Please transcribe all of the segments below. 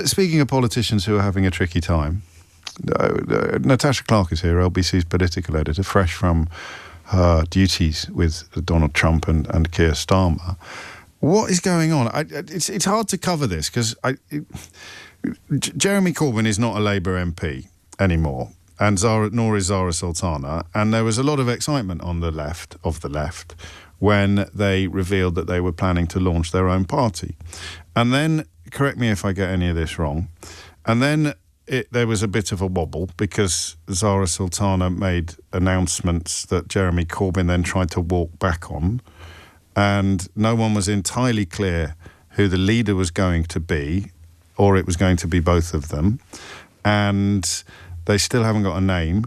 Speaking of politicians who are having a tricky time, Natasha Clark is here, LBC's political editor, fresh from her duties with Donald Trump and Keir Starmer. What is going on? It's hard to cover this because Jeremy Corbyn is not a Labour MP anymore, and nor is Zarah Sultana. And there was a lot of excitement on the left when they revealed that they were planning to launch their own party. And then, correct me if I get any of this wrong, and then there was a bit of a wobble because Zarah Sultana made announcements that Jeremy Corbyn then tried to walk back on, and no one was entirely clear who the leader was going to be, or it was going to be both of them, and they still haven't got a name.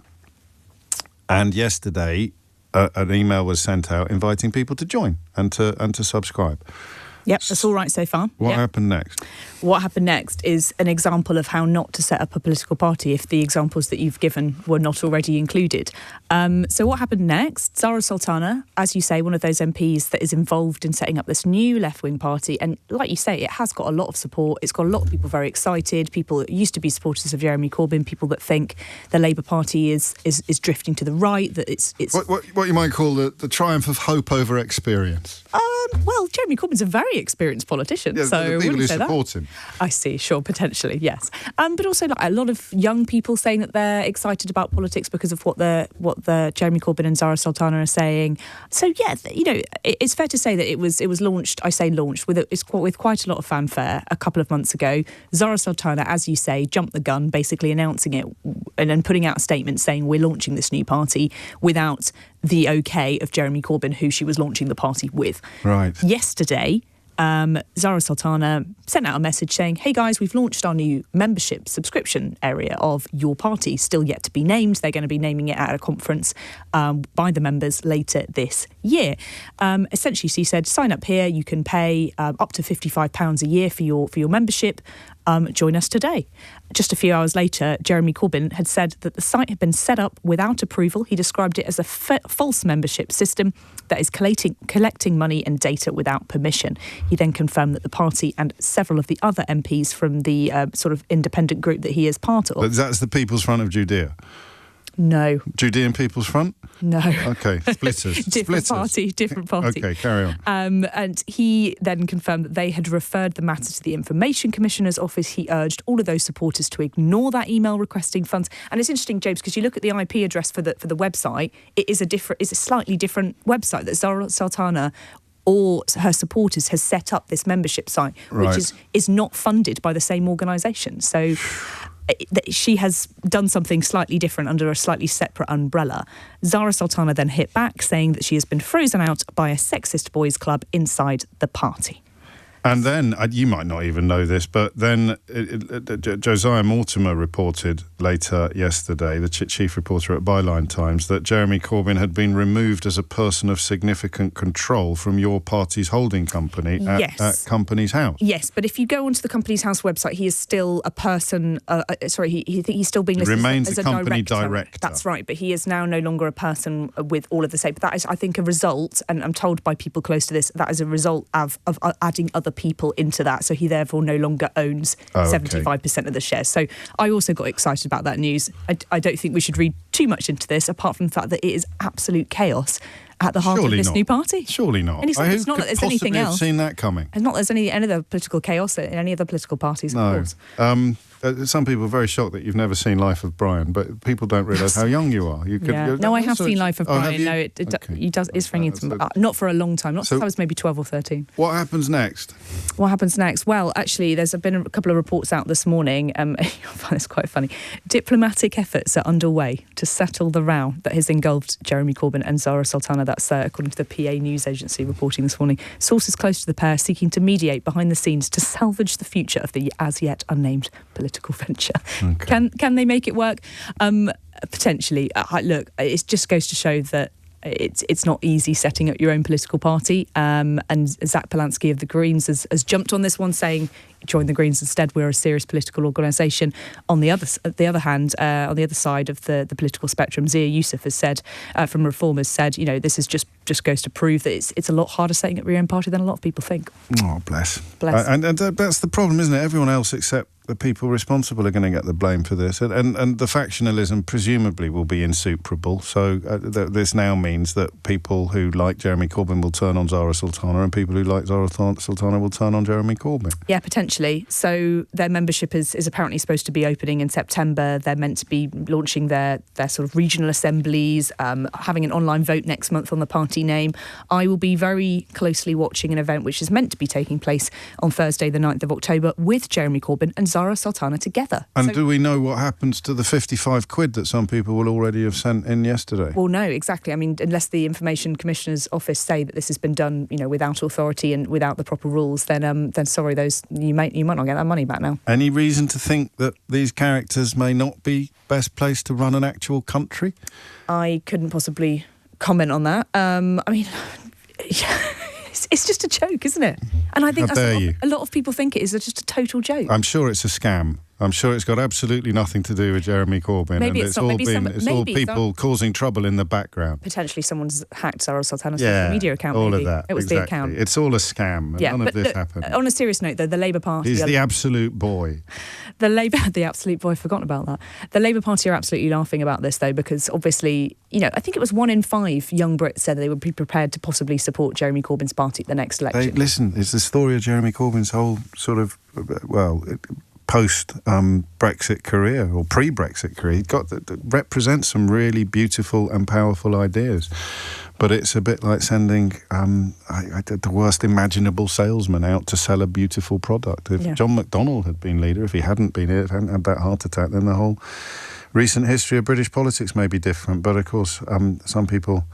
And yesterday, an email was sent out inviting people to join and to subscribe. Yep, that's all right so far. What happened next? What happened next is an example of how not to set up a political party if the examples that you've given were not already included. So what happened next? Zarah Sultana, as you say, one of those MPs that is involved in setting up this new left-wing party. And like you say, it has got a lot of support. It's got a lot of people very excited. People that used to be supporters of Jeremy Corbyn, people that think the Labour Party is drifting to the right, that it's what you might call the triumph of hope over experience. Well, Jeremy Corbyn's a very experienced politician, so the people who support him. I see, sure, potentially, yes. But also a lot of young people saying that they're excited about politics because of what the Jeremy Corbyn and Zarah Sultana are saying. So yeah, it's fair to say that it was launched. I say launched with quite a lot of fanfare a couple of months ago. Zarah Sultana, as you say, jumped the gun, basically announcing it and then putting out a statement saying we're launching this new party without the okay of Jeremy Corbyn, who she was launching the party with. Right. Yesterday, Zarah Sultana sent out a message saying, hey guys, we've launched our new membership subscription area of your party, still yet to be named. They're going to be naming it at a conference by the members later this year. Essentially, she said, sign up here. You can pay up to £55 a year for your membership. Join us today. Just a few hours later, Jeremy Corbyn had said that the site had been set up without approval. He described it as a false membership system that is collecting money and data without permission. He then confirmed that the party and several of the other MPs from the sort of independent group that he is part of... But that's the People's Front of Judea? No. Judean People's Front? No. Okay, splitters. Different party. Okay, carry on. And he then confirmed that they had referred the matter to the Information Commissioner's office. He urged all of those supporters to ignore that email requesting funds. And it's interesting, James, because you look at the IP address for the website, it's a slightly different website that Zarah Sultana or her supporters has set up this membership site, which is not funded by the same organisation. So she has done something slightly different under a slightly separate umbrella. Zarah Sultana then hit back, saying that she has been frozen out by a sexist boys' club inside the party. And then, you might not even know this, but then Josiah Mortimer reported later yesterday, the chief reporter at Byline Times, that Jeremy Corbyn had been removed as a person of significant control from your party's holding company at Company's House. Yes, but if you go onto the Company's House website, he is still a person... he's still being listed as a company director. That's right, but he is now no longer a person with all of the same. But that is, I think, a result, and I'm told by people close to this, that is a result of adding other people into that, so he therefore no longer owns 75% of the shares. So I also got excited about that news. I don't think we should read too much into this, apart from the fact that it is absolute chaos at the heart of this new party. Surely not. And it's not that there's anything else. Seen that coming. It's not that there's any other political chaos in any other political parties, of course. Some people are very shocked that you've never seen Life of Brian, but people don't realise how young you are. No, I have seen Life of Brian. No, it's ringing not for a long time. Not since I was maybe 12 or 13. What happens next? What happens next? Well, actually, there's been a couple of reports out this morning. I find this quite funny. Diplomatic efforts are underway to settle the row that has engulfed Jeremy Corbyn and Zarah Sultana. That's according to the PA news agency reporting this morning. Sources close to the pair seeking to mediate behind the scenes to salvage the future of the as yet unnamed political venture. Okay. Can they make it work? Potentially. Look, it just goes to show that it's not easy setting up your own political party. And Zach Polanski of the Greens has jumped on this one, saying, join the Greens instead. We're a serious political organisation. On the other hand, on the other side of the political spectrum, Zia Youssef has said, from Reform, has said, this is just goes to prove that it's a lot harder setting up your own party than a lot of people think. Oh, bless. And that's the problem, isn't it? Everyone else except the people responsible are going to get the blame for this. And the factionalism presumably will be insuperable. So this now means that people who like Jeremy Corbyn will turn on Zarah Sultana, and people who like Zarah Sultana will turn on Jeremy Corbyn. Yeah, potentially. So their membership is apparently supposed to be opening in September. They're meant to be launching their sort of regional assemblies, having an online vote next month on the party name. I will be very closely watching an event which is meant to be taking place on Thursday, the 9th of October, with Jeremy Corbyn and Zarah Sultana together. And do we know what happens to the 55 quid that some people will already have sent in yesterday? Well, no, exactly. I mean, unless the Information Commissioner's Office say that this has been done, without authority and without the proper rules, then sorry, you might not get that money back now. Any reason to think that these characters may not be best placed to run an actual country? I couldn't possibly comment on that. I mean, it's just a joke, isn't it? And I think a lot of people think it is just a total joke. I'm sure it's a scam. I'm sure it's got absolutely nothing to do with Jeremy Corbyn. Maybe and it's not. It's all people causing trouble in the background. Potentially someone's hacked Zarah Sultana's social media account. All maybe. of that. It was exactly. the account. It's all a scam. Yeah, None of this happened. On a serious note, though, the Labour Party... He's the absolute boy. The absolute boy, I've forgotten about that. The Labour Party are absolutely laughing about this, though, because obviously, I think it was 1 in 5 young Brits said they would be prepared to possibly support Jeremy Corbyn's party at the next election. Listen, it's the story of Jeremy Corbyn's whole sort of, post-Brexit career or pre-Brexit career. He represents some really beautiful and powerful ideas. But it's a bit like sending the worst imaginable salesman out to sell a beautiful product. If John McDonnell had been leader, if he hadn't been here, if he hadn't had that heart attack, then the whole recent history of British politics may be different. But of course, some people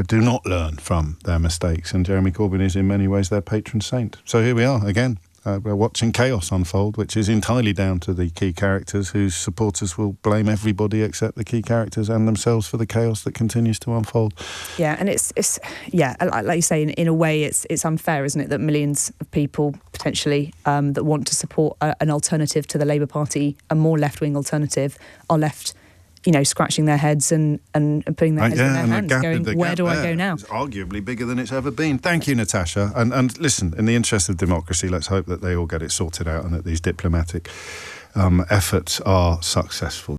do not learn from their mistakes, and Jeremy Corbyn is in many ways their patron saint. So here we are again. We're watching chaos unfold, which is entirely down to the key characters whose supporters will blame everybody except the key characters and themselves for the chaos that continues to unfold. Yeah, and it's like you say, in a way it's unfair, isn't it, that millions of people potentially that want to support an alternative to the Labour Party, a more left-wing alternative, are left scratching their heads and putting their heads in their hands, going, where do I go now? It's arguably bigger than it's ever been. Thank you, Natasha. And listen, in the interest of democracy, let's hope that they all get it sorted out and that these diplomatic efforts are successful.